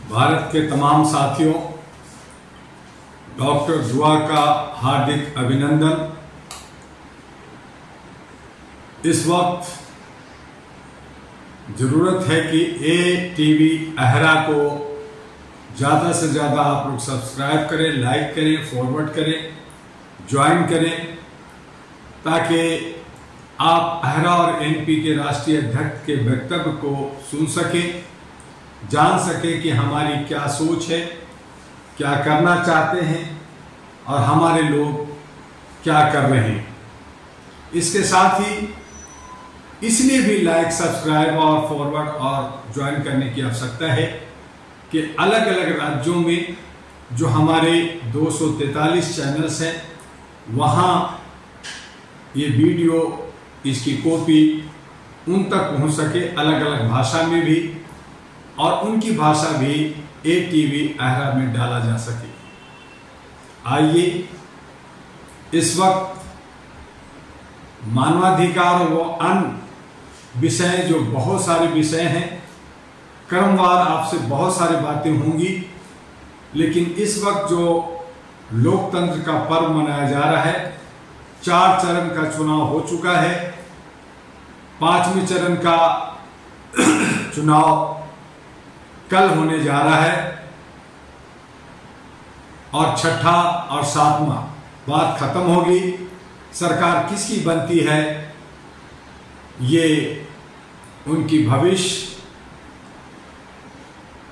भारत के तमाम साथियों, डॉक्टर दुआ का हार्दिक अभिनंदन। इस वक्त ज़रूरत है कि ATV अहरा को ज़्यादा से ज़्यादा आप लोग सब्सक्राइब करें, लाइक करें, फॉरवर्ड करें, ज्वाइन करें, ताकि आप अहरा और NP के राष्ट्रीय अध्यक्ष के वक्तव्य को सुन सकें, जान सकें कि हमारी क्या सोच है, क्या करना चाहते हैं और हमारे लोग क्या कर रहे हैं। इसके साथ ही इसलिए भी लाइक, सब्सक्राइब और फॉरवर्ड और ज्वाइन करने की आवश्यकता है कि अलग अलग राज्यों में जो हमारे 243 चैनल्स हैं, वहाँ ये वीडियो, इसकी कॉपी उन तक पहुँच सके, अलग अलग भाषा में भी, और उनकी भाषा भी ATV अहरा में डाला जा सके। आइए इस वक्त मानवाधिकार व अन्य विषय, जो बहुत सारे विषय हैं, क्रमवार आपसे बहुत सारी बातें होंगी, लेकिन इस वक्त जो लोकतंत्र का पर्व मनाया जा रहा है, 4 चरण का चुनाव हो चुका है, 5वें चरण का चुनाव कल होने जा रहा है और 6ठा और 7वां बात खत्म होगी। सरकार किसकी बनती है, ये उनकी भविष्य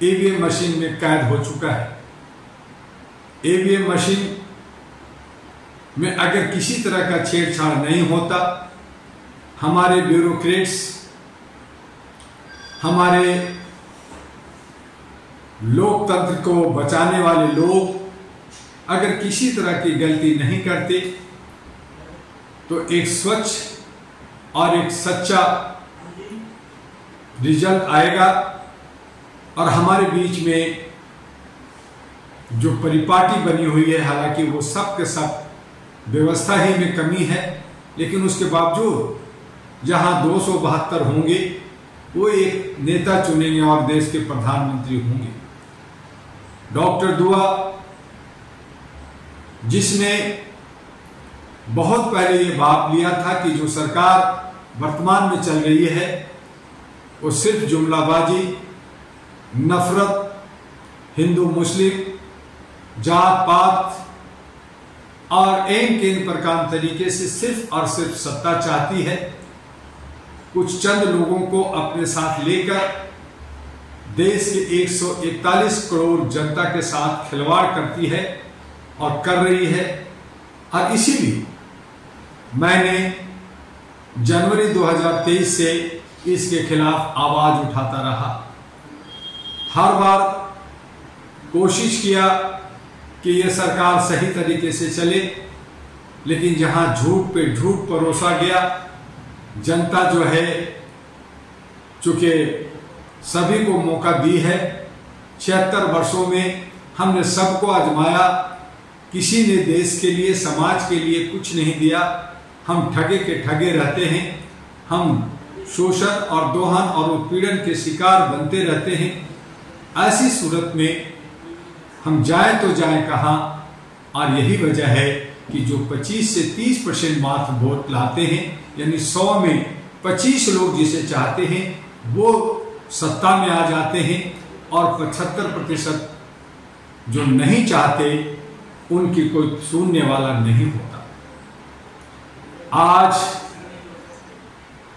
EVM मशीन में कैद हो चुका है। EVM मशीन में अगर किसी तरह का छेड़छाड़ नहीं होता, हमारे ब्यूरोक्रेट्स, हमारे लोकतंत्र को बचाने वाले लोग अगर किसी तरह की गलती नहीं करते, तो एक स्वच्छ और एक सच्चा रिजल्ट आएगा और हमारे बीच में जो परिपाटी बनी हुई है, हालांकि वो सब के सब व्यवस्था ही में कमी है, लेकिन उसके बावजूद जहां 272 होंगे, वो एक नेता चुनेंगे और देश के प्रधानमंत्री होंगे। डॉक्टर दुआ, जिसने बहुत पहले ये भाप लिया था कि जो सरकार वर्तमान में चल रही है वो सिर्फ जुमलाबाजी, नफरत, हिंदू मुस्लिम, जात पात और एन केन प्रकार तरीके से सिर्फ और सिर्फ सत्ता चाहती है, कुछ चंद लोगों को अपने साथ लेकर देश के 141 करोड़ जनता के साथ खिलवाड़ करती है और कर रही है। और इसीलिए मैंने जनवरी 2023 से इसके खिलाफ आवाज उठाता रहा। हर बार कोशिश किया कि यह सरकार सही तरीके से चले, लेकिन जहां झूठ पे झूठ परोसा गया, जनता जो है, चूंकि सभी को मौका दी है, 76 वर्षों में हमने सबको आजमाया, किसी ने देश के लिए, समाज के लिए कुछ नहीं दिया। हम ठगे के ठगे रहते हैं, हम शोषण और दोहन और उत्पीड़न के शिकार बनते रहते हैं। ऐसी सूरत में हम जाए तो जाए कहाँ, और यही वजह है कि जो 25 से 30% मात्र वोट लाते हैं, यानी 100 में 25 लोग जिसे चाहते हैं वो सत्ता में आ जाते हैं, और 75% जो नहीं चाहते उनकी कोई सुनने वाला नहीं होता। आज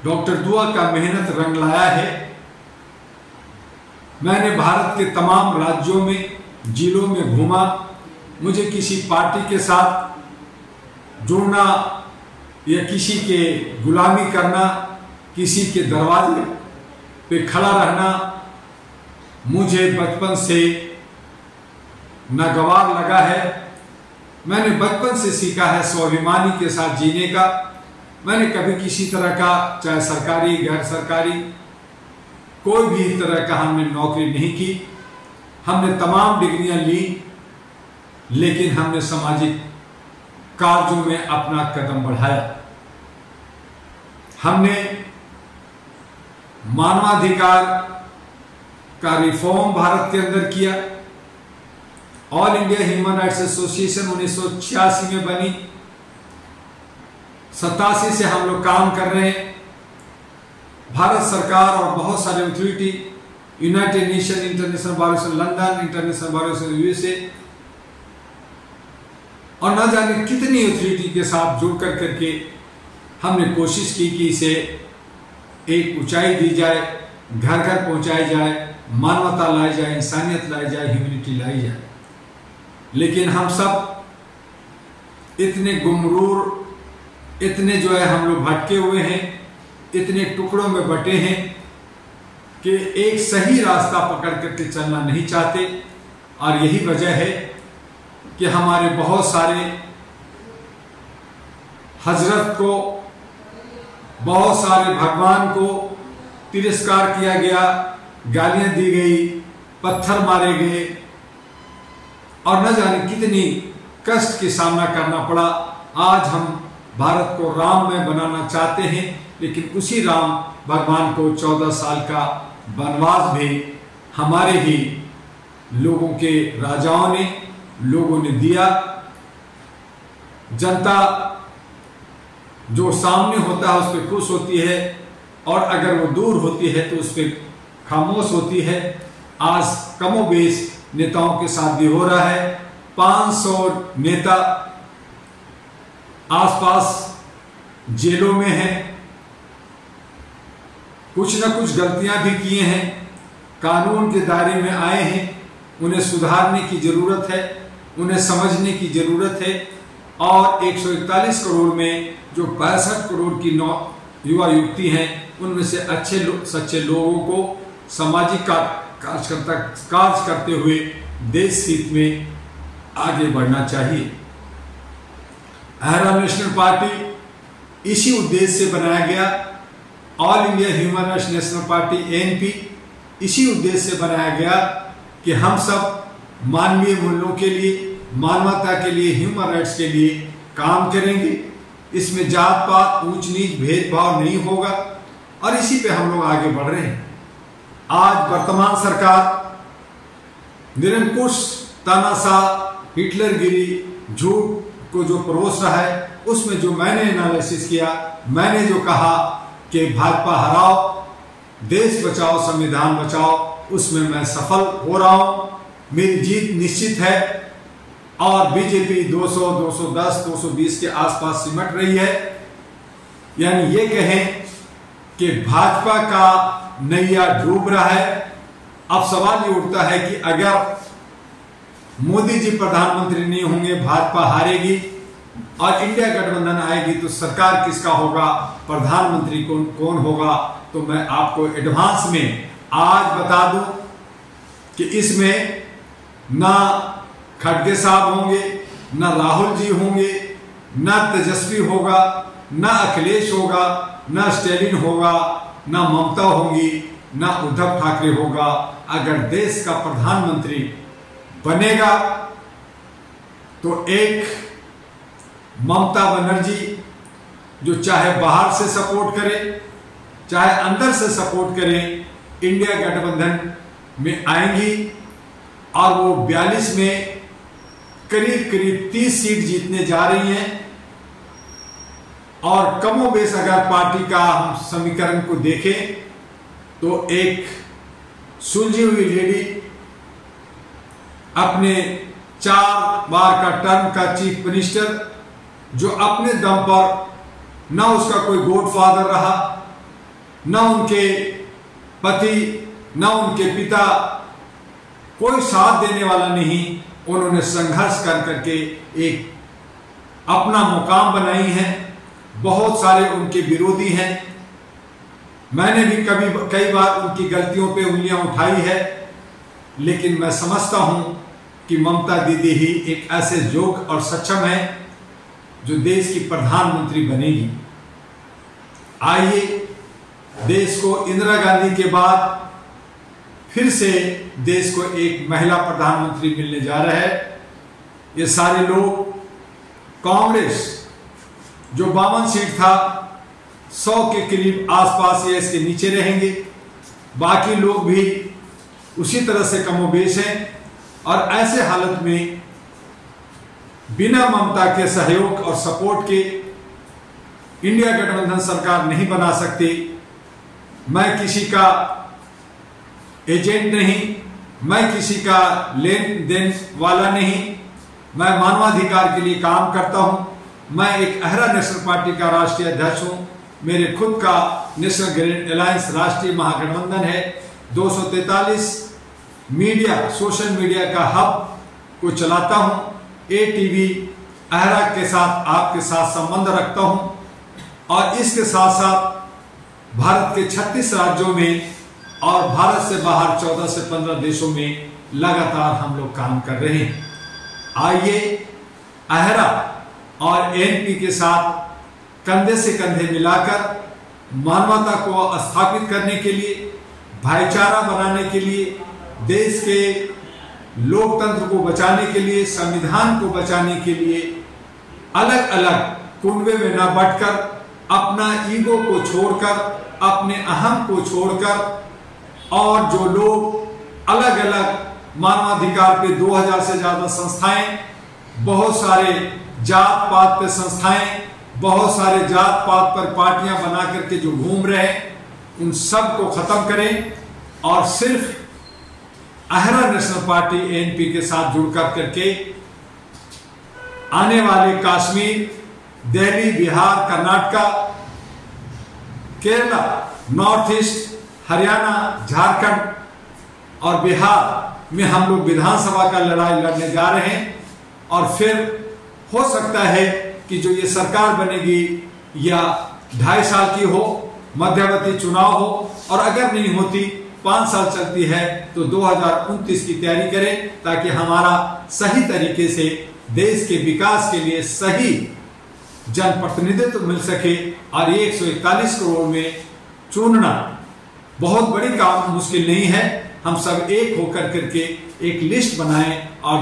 डॉक्टर दुआ का मेहनत रंग लाया है। मैंने भारत के तमाम राज्यों में, जिलों में घूमा। मुझे किसी पार्टी के साथ जुड़ना या किसी के गुलामी करना, किसी के दरवाजे पे खड़ा रहना मुझे बचपन से नागवार लगा है। मैंने बचपन से सीखा है स्वाभिमानी के साथ जीने का। मैंने कभी किसी तरह का, चाहे सरकारी गैर सरकारी, कोई भी तरह का हमने नौकरी नहीं की। हमने तमाम डिग्रियां ली, लेकिन हमने सामाजिक कार्यों में अपना कदम बढ़ाया। हमने मानवाधिकार का रिफॉर्म भारत के अंदर किया। All India human rights association 1986 में बनी, 87 से हम लोग काम कर रहे हैं। भारत सरकार और बहुत सारे authority, United nation, international bar association London, international bar association USA और न जाने कितनी अथॉरिटी के साथ जुड़ करके हमने कोशिश की कि इसे एक ऊंचाई दी जाए, घर घर पहुंचाई जाए, मानवता लाई जाए, इंसानियत लाई जाए, ह्यूमैनिटी लाई जाए। लेकिन हम सब इतने गुमरूर, इतने जो है हम लोग भटके हुए हैं, इतने टुकड़ों में बटे हैं कि एक सही रास्ता पकड़ करके चलना नहीं चाहते। और यही वजह है कि हमारे बहुत सारे हजरत को, बहुत सारे भगवान को तिरस्कार किया गया, गालियां दी गई, पत्थर मारे गए और न जाने कितनी कष्ट की सामना करना पड़ा। आज हम भारत को राममय बनाना चाहते हैं, लेकिन उसी राम भगवान को 14 साल का वनवास भी हमारे ही लोगों के राजाओं ने, लोगों ने दिया। जनता जो सामने होता है उस पर खुश होती है और अगर वो दूर होती है तो उस पर खामोश होती है। आज कमोबेश नेताओं के साथ भी हो रहा है। 500 नेता आसपास जेलों में हैं, कुछ न कुछ गलतियां भी किए हैं, कानून के दायरे में आए हैं। उन्हें सुधारने की जरूरत है, उन्हें समझने की जरूरत है। और 141 करोड़ में जो 65 करोड़ की युवा युवती हैं, उनमें से अच्छे सच्चे लोगों को सामाजिक कार्य करते हुए देश हित में आगे बढ़ना चाहिए। अहरा नेशनल पार्टी इसी उद्देश्य से बनाया गया। All India human rights national party ANP इसी उद्देश्य से बनाया गया कि हम सब मानवीय मूल्यों के लिए, मानवता के लिए, ह्यूमन राइट्स के लिए काम करेंगे। इसमें जात पात, ऊंच नीच, भेदभाव नहीं होगा और इसी पे हम लोग आगे बढ़ रहे हैं। आज वर्तमान सरकार निरंकुश, तानाशाह, हिटलरगिरी, झूठ को जो परोस रहा है, उसमें जो मैंने एनालिसिस किया, मैंने जो कहा कि भाजपा हराओ, देश बचाओ, संविधान बचाओ, उसमें मैं सफल हो रहा हूं। मेरी जीत निश्चित है और बीजेपी 200, 210, 220 के आसपास सिमट रही है। यानी ये कहें कि भाजपा का नैया डूब रहा है। अब सवाल ये उठता है कि अगर मोदी जी प्रधानमंत्री नहीं होंगे, भाजपा हारेगी और इंडिया गठबंधन आएगी तो सरकार किसका होगा, प्रधानमंत्री कौन होगा? तो मैं आपको एडवांस में आज बता दूं कि इसमें ना खड़गे साहब होंगे, ना राहुल जी होंगे, ना तेजस्वी होगा, ना अखिलेश होगा, ना स्टैलिन होगा, ना ममता होंगी, ना उद्धव ठाकरे होगा। अगर देश का प्रधानमंत्री बनेगा तो एक ममता बनर्जी जो चाहे बाहर से सपोर्ट करे, चाहे अंदर से सपोर्ट करे, इंडिया गठबंधन में आएंगी और वो 42 में करीब करीब 30 सीट जीतने जा रही हैं। और कमोबेश अगर पार्टी का हम समीकरण को देखें तो एक सुलझी हुई लेडी अपने 4 बार का टर्म का चीफ मिनिस्टर, जो अपने दम पर न उसका कोई गॉडफादर रहा, न उनके पति, न उनके पिता, कोई साथ देने वाला नहीं, उन्होंने संघर्ष कर करके एक अपना मुकाम बनाई है। बहुत सारे उनके विरोधी हैं, मैंने भी कई बार उनकी गलतियों पे उंगलियां उठाई है, लेकिन मैं समझता हूं कि ममता दीदी ही एक ऐसे योग्य और सक्षम है जो देश की प्रधानमंत्री बनेगी। आइए, देश को इंदिरा गांधी के बाद फिर से देश को एक महिला प्रधानमंत्री मिलने जा रहा है। ये सारे लोग, कांग्रेस जो 52 सीट था, 100 के करीब आसपास या इसके नीचे रहेंगे। बाकी लोग भी उसी तरह से कमोबेश हैं। और ऐसे हालत में बिना ममता के सहयोग और सपोर्ट के इंडिया गठबंधन सरकार नहीं बना सकती। मैं किसी का एजेंट नहीं, मैं किसी का लेन देन वाला नहीं, मैं मानवाधिकार के लिए काम करता हूं। मैं एक अहरा नेशनल पार्टी का राष्ट्रीय अध्यक्ष हूं। मेरे खुद का नेशनल ग्रीन अलायंस राष्ट्रीय महागठबंधन है। 243 मीडिया, सोशल मीडिया का हब को चलाता हूं। ATV अहरा के साथ आपके साथ संबंध रखता हूं और इसके साथ साथ भारत के 36 राज्यों में और भारत से बाहर 14 से 15 देशों में लगातार हम लोग काम कर रहे हैं। आइए अहरा और ANP के साथ कंधे से कंधे मिलाकर मानवता को स्थापित करने के लिए, भाईचारा बनाने के लिए, देश के लोकतंत्र को बचाने के लिए, संविधान को बचाने के लिए अलग अलग कुनबे में न बंटकर, अपना ईगो को छोड़कर, अपने अहम को छोड़कर, और जो लोग अलग अलग मानवाधिकार पे 2000 से ज्यादा संस्थाएं, बहुत सारे जात पात पे संस्थाएं, बहुत सारे जात पात पर पार्टियां बना करके जो घूम रहे हैं, उन सब को खत्म करें और सिर्फ अहरा नेशनल पार्टी ANP के साथ जुड़कर करके आने वाले कश्मीर, दिल्ली, बिहार, कर्नाटक, केरला, नॉर्थ ईस्ट, हरियाणा, झारखंड और बिहार में हम लोग विधानसभा का लड़ाई लड़ने जा रहे हैं। और फिर हो सकता है कि जो ये सरकार बनेगी या 2.5 साल की हो, मध्यवर्ती चुनाव हो, और अगर नहीं होती 5 साल चलती है तो 2029 की तैयारी करें, ताकि हमारा सही तरीके से देश के विकास के लिए सही जनप्रतिनिधित्व मिल सके। और 141 करोड़ में चुनना बहुत बड़ी काम मुश्किल नहीं है। हम सब एक होकर करके एक लिस्ट बनाएं और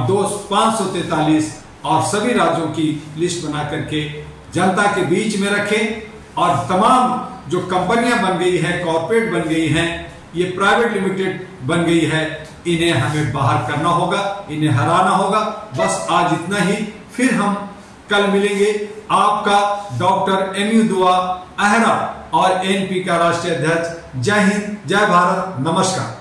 543 और सभी राज्यों की लिस्ट बना करके जनता के बीच में रखें। और तमाम जो कंपनियां बन गई हैं, कॉर्पोरेट बन गई हैं, ये प्राइवेट लिमिटेड बन गई है, इन्हें हमें बाहर करना होगा, इन्हें हराना होगा। बस आज इतना ही, फिर हम कल मिलेंगे। आपका डॉक्टर MU दुआ, अहरा और ANP का राष्ट्रीय अध्यक्ष। जय हिंद, जय भारत, नमस्कार।